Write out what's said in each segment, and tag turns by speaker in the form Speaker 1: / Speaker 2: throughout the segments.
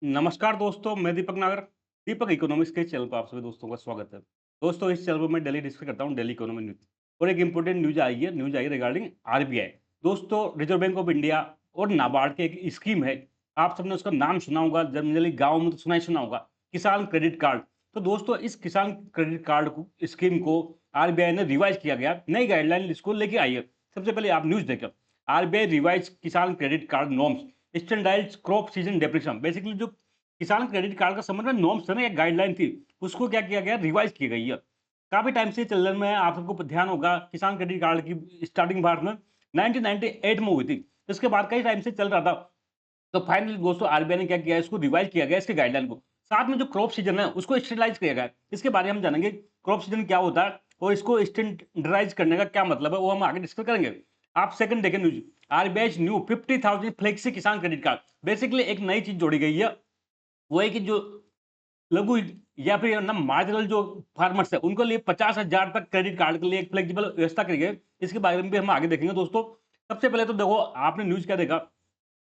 Speaker 1: नमस्कार दोस्तों, मैं दीपक नागर। दीपक इकोनॉमिक्स के चैनल पर आप सभी दोस्तों का स्वागत है। दोस्तों, इस चैनल पर मैं डेली डिस्कस करता हूँ डेली इकोनॉमी न्यूज़ और एक इम्पोर्टेंट न्यूज़ आई है रिगार्डिंग आरबीआई। दोस्तों, रिजर्व बैंक ऑफ इंडिया और नाबार्ड की एक स्कीम है। आप सबने उसका नाम सुना होगा, जनरली गाँव में तो सुना ही सुना होगा, किसान क्रेडिट कार्ड। तो दोस्तों, इस किसान क्रेडिट कार्ड को स्कीम को आरबीआई ने रिवाइज़ किया गया, नई गाइडलाइन इसको लेके आई है। सबसे पहले आप न्यूज़ देखें, RBI revise Kisan credit card norms, standardized crop season depreciation. Basically जो किसान क्रेडिट कार्ड का संबंध में नॉर्म्स है ना, एक गाइडलाइन थी, उसको क्या किया गया, रिवाइज की गई है। काफी टाइम से चलन में है, आप सबको ध्यान होगा, किसान क्रेडिट कार्ड की स्टार्टिंग भारत में 1998 में हुई थी। इसके बाद कई टाइम से चल रहा था। तो फाइनली दोस्तों, आरबीआई ने क्या किया, इसको रिवाइज किया गया, इसके गाइडलाइन को। साथ में जो क्रॉप सीजन है उसको स्टैंडर्डाइज किया गया है। इसके बारे में हम जानेंगे क्रॉप सीजन क्या होता है और इसको स्टैंडर्डाइज करने का क्या मतलब है, वो हम आगे डिस्कस करेंगे। आप सेकंड देखें न्यूज, आरबीआई न्यू 50,000 फ्लेक्सी किसान क्रेडिट कार्ड। बेसिकली एक नई चीज जोड़ी गई है, वो है कि जो लघु या फिर ना मार्जिनल जो फार्मर्स है उनके लिए 50,000 तक क्रेडिट कार्ड के लिए एक फ्लेक्सिबल व्यवस्था करी गई। इसके बारे में भी हम आगे देखेंगे दोस्तों। सबसे पहले तो देखो, आपने न्यूज क्या देखा।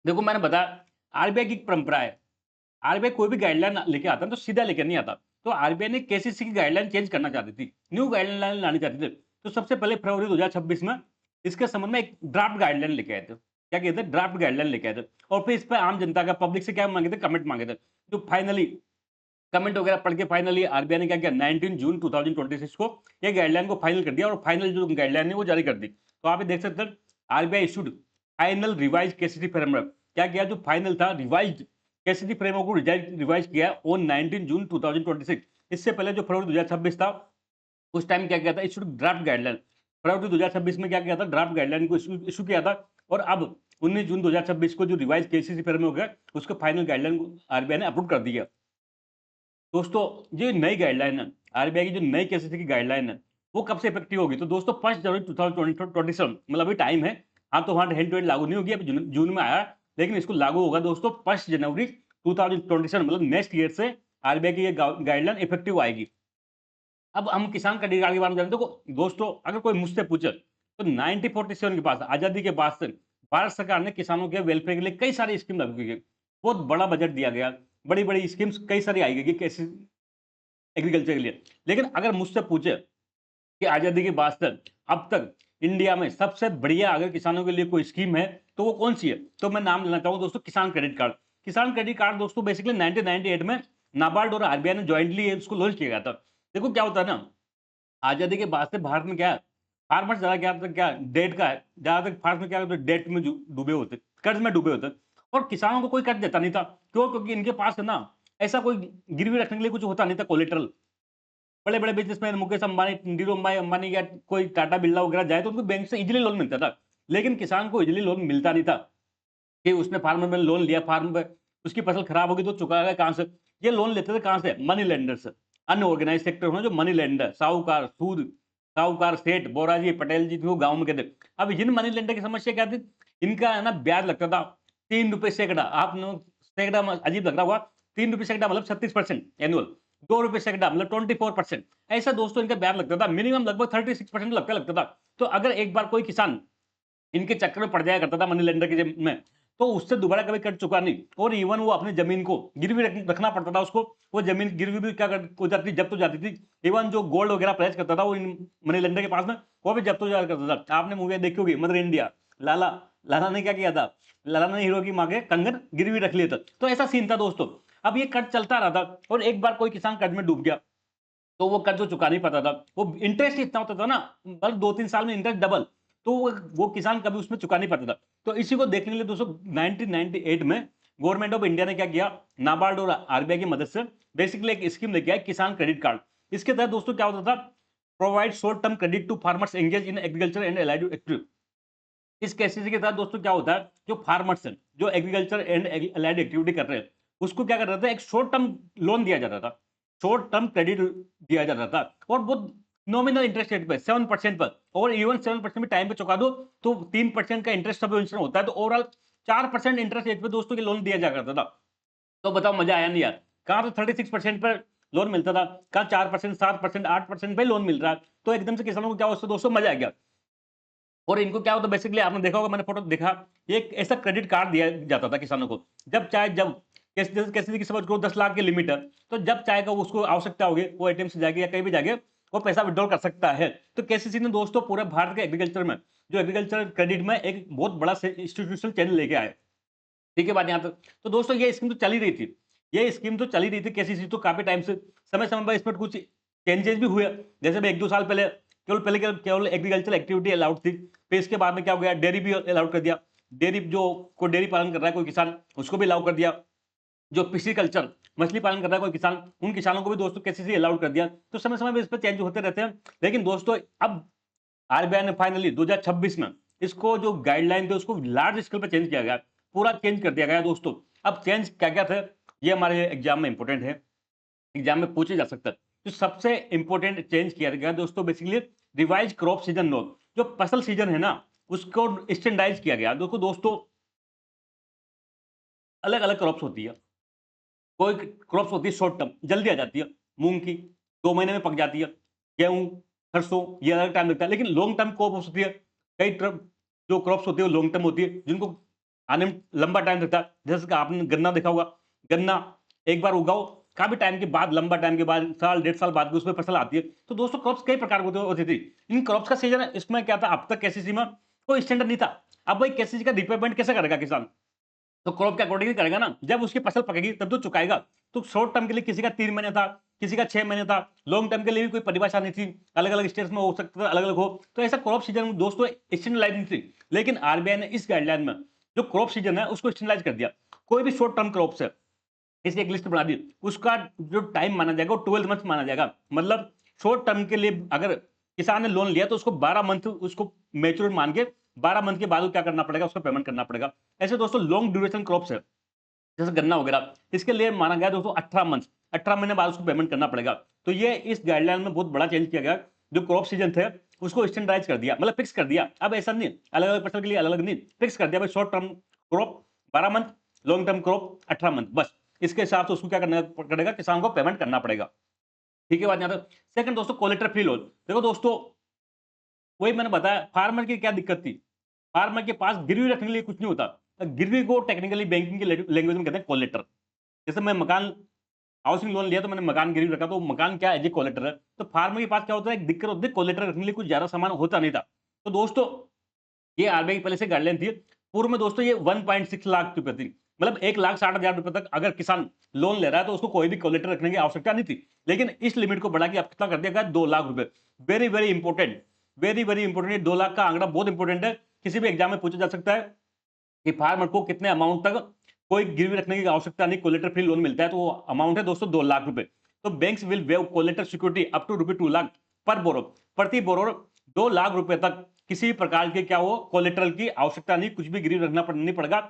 Speaker 1: देखो, मैंने बताया आरबीआई की एक परंपरा है, आरबीआई कोई भी गाइडलाइन लेके आता है तो सीधा लेकर नहीं आता। तो आरबीआई ने केसीसी की गाइडलाइन चेंज करना चाहती थी, न्यू गाइडलाइन लानी चाहती थी। तो सबसे पहले फरवरी 2026 में इसके संबंध में एक ड्राफ्ट गाइडलाइन लेके आए थे। क्या कहते हैं, ड्राफ्ट गाइडलाइन लेके आए थे। और फिर इस पर आम जनता का, पब्लिक से क्या मांगे थे, कमेंट मांगे थे। जो फाइनली कमेंट वगैरह पढ़ के फाइनली आरबीआई ने क्या किया, 19 जून 2026 को ये गाइडलाइन को फाइनल कर दिया और फाइनल जो गाइडलाइन है वो जारी कर दी। तो आप ये देख सकते हैं, RBI issued final revise KCC framework. क्या किया, जो फाइनल था रिवाइज केसीसी फ्रेमवर्क को रिवाइज किया ऑन 19 जून 2026। इससे पहले जो फरवरी 2026 था, उस टाइम क्या किया था, इशूड ड्राफ्ट गाइडलाइन। फरवरी 2026 में क्या किया था, ड्राफ्ट गाइडलाइन को इशू किया था। और अब 19 जून 2026 को जो रिवाइज केसीसी फ्रेमवर्क है उसको फाइनल गाइडलाइन को आरबीआई ने अप्रूव कर दिया। दोस्तों, ये नई गाइडलाइन है, आरबीआई की जो नई केसीसी की गाइडलाइन है, वो कब से इफेक्टिव होगी, तो दोस्तों 1 जनवरी 2027, मतलब अभी टाइम है। हाँ, तो वहां हैंड टू हैंड लागू नहीं होगी, अभी जून जून में आया, लेकिन इसको लागू होगा दोस्तों 1 जनवरी 2027, मतलब नेक्स्ट ईयर से आरबीआई की ये गाइडलाइन इफेक्टिव आएगी। अब हम किसान क्रेडिट कार्ड के बारे में जानते हैं। देखो दोस्तों, अगर कोई मुझसे पूछे तो 1947 के पास, आजादी के बाद से भारत सरकार ने किसानों के वेलफेयर के लिए कई सारी स्कीम लागू की गई। बहुत बड़ा बजट दिया गया, बड़ी बड़ी स्कीम्स कई सारी आई गई, कैसे एग्रीकल्चर के लिए। लेकिन अगर मुझसे पूछे कि आजादी के बाद से अब तक इंडिया में सबसे बढ़िया अगर किसानों के लिए कोई स्कीम है तो वो कौन सी है, तो मैं नाम लेना चाहूंगा दोस्तों, किसान क्रेडिट कार्ड। किसान क्रेडिट कार्ड दोस्तों बेसिकली 1998 में नाबार्ड और आरबीआई ने ज्वाइंटली उसको लॉन्च किया गया था। देखो क्या होता है ना, आजादी के बाद से भारत में क्या है, फार्मर्स ज्यादा क्या डेट का है, ज्यादातर फार्मर क्या होते, डेट में डूबे होते, कर्ज में डूबे होते। और किसानों को कोई कर्ज देता नहीं था। क्यों? क्योंकि इनके पास है ना, ऐसा कोई गिरवी रखने के लिए कुछ होता नहीं था, कोलेटरल। बड़े-बड़े बिज़नेसमैन मुकेश अंबानी, धीरूभाई अंबानी या कोई टाटा बिरला वगैरह जाए तो उनको बैंक से इज़िली लोन मिलता था। लेकिन किसान को इज़िली लोन मिलता नहीं था कि उसने फार्मर में लोन लिया, फार्म पे उसकी फसल खराब होगी तो चुकाएगा कहाँ से? ये लोन लेते थे कहाँ से? मनी लेंडर से। अनऑर्गेनाइज्ड सेक्टर होना जो मनी लेंडर, साहूकार, सूद, साहूकार सेठ, बोराजी, पटेल जी को गाँव में कहते। अब इन मनी लेंडर की समस्या क्या थी? इनका है ना ब्याज लगता था ₹3 सैकड़ा। आपने सैकड़ा म अजीब लग रहा होगा, ₹3 सैकड़ा मतलब 36% एनुअल। ₹2 सैकड़ा मतलब 24%। ऐसा दोस्तों इनका ब्याज लगता था, मिनिमम लगभग 36% लगता था। तो अगर एक बार कोई किसान इनके चक्कर में पड़ जाया करता था मनी लेंडर के में, तो उससे दोबारा कभी कर चुका नहीं। और इवन वो अपनी जमीन को गिरवी रखना पड़ता था उसको। वो जमीन गिरवी भी क्या हो जाती, जब्त हो जाती थी। इवन जो गोल्ड वगैरह प्लेस करता था वो इन मनी लेंडर के पास में, वो भी जब्त हो जाया करता था। आपने मूवी देखी होगी मदर इंडिया, लाला लाला ने क्या किया था, लाला ने हीरो की माँ के कंगन गिरवी रख लिए थे। तो ऐसा सीन था दोस्तों। अब ये कर्ज चलता रहा था और एक बार कोई किसान कर्ज में डूब गया तो वो कर्ज वो चुका नहीं पाता था। वो इंटरेस्ट इतना होता था ना, मतलब 2-3 साल में इंटरेस्ट डबल। तो वो किसान कभी उसमें चुका नहीं पाता था। तो इसी को देखने के लिए दोस्तों 1998 में गवर्नमेंट ऑफ इंडिया ने क्या किया, नाबार्ड और आरबीआई की मदद से बेसिकली एक स्कीम लेके आया, किसान क्रेडिट कार्ड। इसके तहत दोस्तों क्या होता था, provide short term credit to farmers engage in agriculture and allied activity. इस केसीसी के तहत दोस्तों क्या होता है, जो फार्मर्स हैं जो एग्रीकल्चर एंड एलाइड एक्टिविटी कर रहे हैं उसको क्या कर रहा था, एक शॉर्ट टर्म लोन दिया जाता था, शॉर्ट टर्म क्रेडिट दिया जाता था। और वो नॉमिनल इंटरेस्ट रेट पे 7% पर, और इवन 7% में टाइम पे चुका दो तो 3% का इंटरेस्ट सब्वेंशन होता है। तो ओवरऑल 4% इंटरेस्ट रेट पे दोस्तों के लोन दिया जा करता था। तो बताओ मजा आया नहीं यार? कहाँ तो 36% पर लोन मिलता था, कहाँ 4%, 7%, 8% पे लोन मिल रहा है। तो एकदम से किसानों को क्या होता है दोस्तों, मजा आ गया। और इनको क्या होता है, बेसिकली आपने देखा होगा, मैंने फोटो देखा, एक ऐसा क्रेडिट कार्ड दिया जाता था किसानों को, जब चाहे जब जैसे केसीसी की समझ करो 10 लाख की लिमिट है, तो जब चाहेगा वो उसको आवश्यकता होगी वो एटीएम से जाके या कहीं भी जाके वो पैसा विड्रॉल कर सकता है। तो केसीसी ने दोस्तों पूरे भारत के एग्रीकल्चर में, जो एग्रीकल्चर क्रेडिट में एक बहुत बड़ा इंस्टीट्यूशनल चेंज लेके आए। ठीक है बात यहाँ तक। तो दोस्तों ये स्कीम तो चल ही रही थी, ये स्कीम तो चल ही रही थी केसीसी तो काफी टाइम से। समय समय पर इसमें कुछ चेंजेस भी हुए, जैसे मैं 1-2 साल पहले केवल एग्रीकल्चर एक्टिविटी अलाउड थी, फिर इसके बाद में क्या हो गया, डेयरी भी अलाउड कर दिया। डेयरी जो कोई डेयरी पालन कर रहा है कोई किसान, उसको भी अलाउ कर दिया। जो पिस्सीकल्चर मछली पालन कर रहा है कोई किसान, उन किसानों को भी दोस्तों केसीसी अलाउड कर दिया। तो समय समय पर इस पर चेंज होते रहते हैं। लेकिन दोस्तों अब आरबीआई ने फाइनली 2026 में इसको जो गाइडलाइन थे उसको लार्ज स्केल पर चेंज किया गया, पूरा चेंज कर दिया गया दोस्तों। अब चेंज क्या क्या थे ये हमारे एग्जाम में इंपॉर्टेंट है, एग्जाम में पूछे जा सकता है। तो सबसे इंपॉर्टेंट चेंज किया गया दोस्तों basically revise crop season note, जो फसल सीजन है ना उसको स्टैंडर्डाइज किया गया। देखो दोस्तों अलग अलग क्रॉप्स होती है, कोई क्रॉप्स होती है शॉर्ट टर्म जल्दी आ जाती है, मूंग की 2 महीने में पक जाती है, गेहूं सरसों ये अलग टाइम लगता है। लेकिन लॉन्ग टर्म क्रॉप होती है, कई टर्म जो क्रॉप्स होती है वो लॉन्ग टर्म होती है जिनको आने में लंबा टाइम लगता है। जैसे कि आपने गन्ना देखा होगा, गन्ना एक बार उगाओ काफी टाइम के बाद, लंबा टाइम के बाद, साल 1.5 साल बाद उसमें फसल आती है। तो दोस्तों क्रॉप्स कई प्रकार की होती थी। इन क्रॉप्स का सीजन इसमें क्या था, अब तक केसीसी में कोई स्टैंडर्ड नहीं था। अब भाई केसीसी का रिपेमेंट कैसे करेगा किसान, तो क्रॉप के अकॉर्डिंग करेगा ना, जब उसकी फसल पकेगी तब तो चुकाएगा। तो शॉर्ट टर्म के लिए किसी का 3 महीने था, किसी का 6 महीने था, लॉन्ग टर्म के लिए भी कोई परिभाषा नहीं थी, अलग अलग स्टेट्स में हो सकता था अलग अलग हो। तो ऐसा क्रॉप सीजन दोस्तों स्टैंडर्डाइज नहीं थी। लेकिन आरबीआई ने इस गाइडलाइन में जो क्रॉप सीजन है उसको स्टैंडर्डाइज कर दिया। कोई भी शॉर्ट टर्म क्रॉप्स है इसकी एक लिस्ट बना दी, उसका जो टाइम माना जाएगा वो 12 मंथ माना जाएगा। मतलब शॉर्ट टर्म के लिए अगर किसान ने लोन लिया तो उसको 12 मंथ उसको मैच्योर मान के 12 मंथ के बाद क्या करना पड़ेगा, उसको पेमेंट करना पड़ेगा। ऐसे दोस्तों लॉन्ग ड्यूरेशन क्रॉप्स है जैसे गन्ना वगैरह, इसके लिए माना गया दोस्तों 18 मंथ, 18 महीने बाद उसको पेमेंट करना पड़ेगा। तो ये इस गाइडलाइन में बहुत बड़ा चेंज किया गया। जो क्रॉप सीजन थे उसको स्टैंडर्डाइज कर दिया, मतलब फिक्स कर दिया। अब ऐसा नहीं अलग अलग फसल के लिए अलग अलग नहीं, फिक्स कर दिया भाई short term crop 12 month, long term crop 18 month, बस इसके हिसाब से उसको क्या करना पड़ेगा, किसान को पेमेंट करना पड़ेगा। ठीक है बात यहाँ तक। सेकंड दोस्तों कोलेटर फ्री लोन। देखो दोस्तों वही मैंने बताया फार्मर की क्या दिक्कत थी, फार्मर के पास गिरवी रखने के लिए कुछ नहीं होता। गिरवी को टेक्निकली बैंकिंग की लैंग्वेज में कहते हैं कोलेटर। जैसे मैं मकान हाउसिंग लोन लिया तो मैंने मकान गिरवी रखा, तो मकान क्या एज ए कोलेटर है। तो फार्मर के पास क्या होता है, एक दिक्कत होती है कोलेटर रखने के लिए कुछ ज्यादा सामान होता नहीं था। तो दोस्तों ये आरबीआई की पहले से गाइडलाइन थी। पूर्व में दोस्तों ये 1.6 लाख रुपए थी, मतलब 1,60,000 रुपए तक अगर किसान लोन ले रहा है तो उसको कोई भी कोलेटर रखने की आवश्यकता नहीं थी। लेकिन इस लिमिट को बढ़ा के अब कितना कर दिया गया, 2 लाख रुपए। Very very important, very very important. 2 lakh का आंकड़ा बहुत इंपॉर्टेंट है, किसी भी एग्जाम में पूछा जा सकता है कि फार्मर को कितने अमाउंट तक कोई गिरवी रखने की आवश्यकता नहीं, कोलेटर फ्री लोन मिलता है। तो वो अमाउंट है दोस्तों 2 लाख रुपए। तो banks will waive collateral security up to ₹2 lakh पर बोरो, प्रति बोरो 2 लाख रुपए तक किसी भी प्रकार के क्या हो कोलेटरल की आवश्यकता नहीं, कुछ भी गिरवी रखना नहीं पड़ेगा।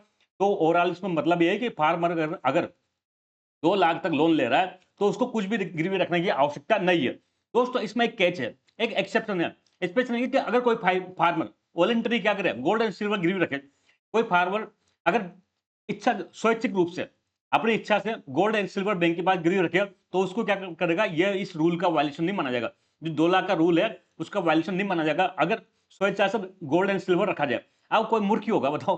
Speaker 1: तो ओवरऑल इसमें मतलब ये है कि फार्मर अगर 2 लाख तक लोन ले रहा है तो उसको कुछ भी गिरवी रखने की आवश्यकता नहीं है। दोस्तों इसमें एक कैच है, एक एक्सेप्शन है। स्पेशल नहीं कि अगर कोई फार्मर वॉलंटरी क्या करे, गोल्ड एंड सिल्वर गिरवी रखे। कोई फार्मर अगर इच्छा स्वैच्छिक रूप से अपनी इच्छा से गोल्ड एंड सिल्वर बैंक के पास गिरवी रखे तो उसको क्या करेगा, ये इस रूल का वायलेशन नहीं माना जाएगा। जो 2 लाख का रूल है उसका वायलेशन नहीं माना जाएगा अगर स्वेच्छा से गोल्ड एंड सिल्वर रखा जाए। अब कोई मूर्ख ही होगा बताओ,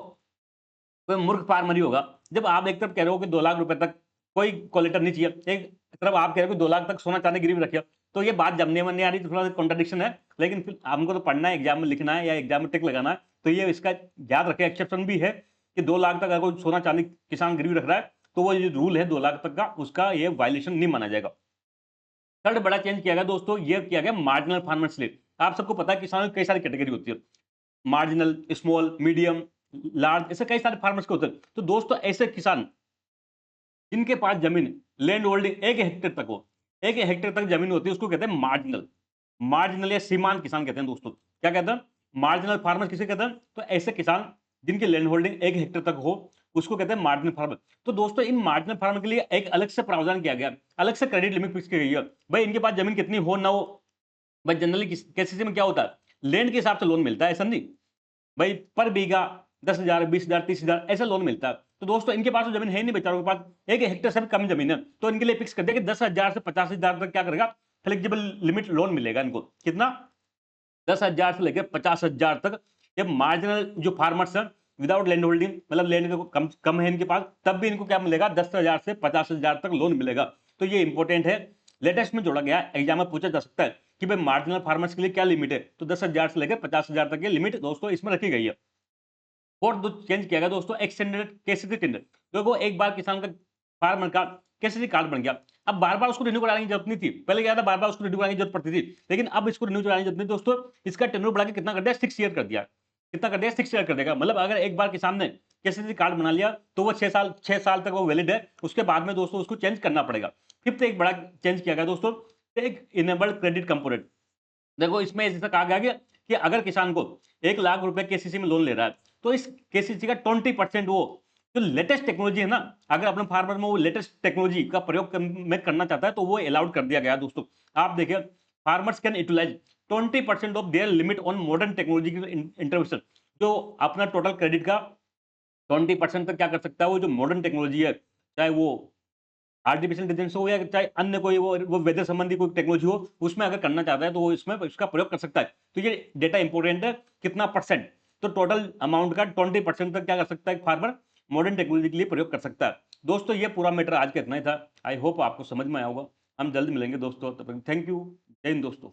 Speaker 1: कोई मूर्ख फार्मर ही होगा जब आप एक तरफ कह रहे हो कि 2 लाख रुपए तक कोई कोलेटर नहीं चाहिए, एक तरफ आप कह रहे हो कि 2 लाख तक सोना चांदी गिरवी रखिए। तो ये बात जमने में नहीं आ रही, थोड़ा सा कॉन्ट्रडिक्शन है। लेकिन फिर हमको तो पढ़ना है, एग्जाम में लिखना है या एग्जाम में टिक लगाना है। तो ये इसका याद रखें, एक्सेप्शन भी है कि 2 लाख तक अगर कोई सोना चांदी किसान गिरवी रख रहा है तो वो ये रूल है 2 लाख तक का, उसका ये वायलेशन नहीं माना जाएगा। थर्ड बड़ा चेंज किया गया दोस्तों, ये किया गया मार्जिनल फार्मर स्लिप। आप सबको पता है किसानों की कई सारी कैटेगरी होती है, मार्जिनल, स्मॉल, मीडियम, लार्ज, ऐसे कई सारे फार्मर्स के होते हैं। तो दोस्तों ऐसे किसान जिनके पास जमीन लैंड होल्डिंग 1 हेक्टेयर तक हो, 1 हेक्टेयर तक जमीन होती है उसको कहते हैं मार्जिनल, मार्जिनल या सीमांत किसान कहते हैं दोस्तों। क्या कहते हैं, मार्जिनल फार्मर किसे कहते हैं, तो ऐसे किसान जिनकी लैंड होल्डिंग 1 हेक्टेयर तक हो उसको कहते हैं मार्जिनल फार्मर। तो दोस्तों इन मार्जिनल फार्मर के लिए एक अलग से प्रावधान किया गया, अलग से क्रेडिट लिमिट फिक्स की गई है। भाई इनके पास जमीन कितनी हो ना हो, भाई जनरली केसीसी में क्या होता है लैंड के हिसाब से लोन मिलता है, ऐसा नहीं भाई पर बीघा 10,000, 20,000, 30,000 ऐसा लोन मिलता है। तो दोस्तों इनके पास तो जमीन है ही नहीं, बेचारों के पास 1 हेक्टेयर से भी कम जमीन है। तो इनके लिए फिक्स कर दिया कि 10,000 से 50,000 तक क्या करेगा, फ्लेक्सिबल लिमिट लोन मिलेगा इनको। कितना, 10,000 से लेकर 50,000 तक। ये मार्जिनल जो फार्मर्स हैं विदाउट लैंड होल्डिंग, मतलब लैंड कम कम है इनके पास, तब भी इनको क्या मिलेगा, 10,000 से 50,000 तक लोन मिलेगा। तो ये इंपॉर्टेंट है, लेटेस्ट में जोड़ा गया, एग्जाम में पूछा जा सकता है कि भाई मार्जिनल फार्मर्स के लिए क्या लिमिट है, तो 10,000 से लेकर 50,000 तक की लिमिट दोस्तों इसमें रखी गई है। और चेंज किया गया दोस्तों एक्सटेंडेड केसीसी टेंडर। देखो एक बार किसान का फार्मर का केसीसी कार्ड बन गया, अब बार बार उसको रिन्यू कराने की जरूरत नहीं थी, पहले क्या था बार बार उसको रिन्यू कराने की जरूरत पड़ती थी, लेकिन अब इसको रिन्यू कराने की जरूरत नहीं दोस्तों। इसका टेन्योर बढ़ा के कितना कर दिया, 6 ईयर कर दिया। कितना कर दिया, 6 ईयर कर देगा। मतलब अगर एक बार किसान ने केसीसी कार्ड बना लिया तो वो 6 साल तक वो वैलिड है, उसके बाद में दोस्तों उसको चेंज करना पड़ेगा। फिफ्थ एक बड़ा चेंज किया गया दोस्तों, एक इनेबल्ड क्रेडिट कंपोनेंट। देखो इसमें ऐसा कहा गया कि अगर किसान को 1 लाख रुपए केसीसी में लोन ले रहा है, तो इस केसीसी का 20% वो जो लेटेस्ट टेक्नोलॉजी है ना, अगर अपने फार्मर में वो लेटेस्ट टेक्नोलॉजी का प्रयोग में करना चाहता है तो वो अलाउड कर दिया गया है दोस्तों। आप देखिए, farmers can utilize 20% of their limit on modern technology intervention. जो अपना टोटल क्रेडिट का 20% तक क्या कर सकता है, वो जो मॉडर्न टेक्नोलॉजी है, चाहे वो आर्टिफिशियल इंटेलिजेंस हो या चाहे अन्य कोई वो वेदर संबंधी कोई टेक्नोलॉजी हो, उसमें अगर करना चाहता है तो वो इसमें इसका प्रयोग कर सकता है। तो ये डेटा इंपॉर्टेंट है, कितना परसेंट, तो टोटल अमाउंट का 20% तक क्या कर सकता है फार्मर मॉडर्न टेक्नोलॉजी के लिए प्रयोग कर सकता है। दोस्तों ये पूरा मैटर आज का इतना ही था, आई होप आपको समझ में आया होगा। हम जल्द मिलेंगे दोस्तों, तब तक थैंक यू, जय हिंद दोस्तों।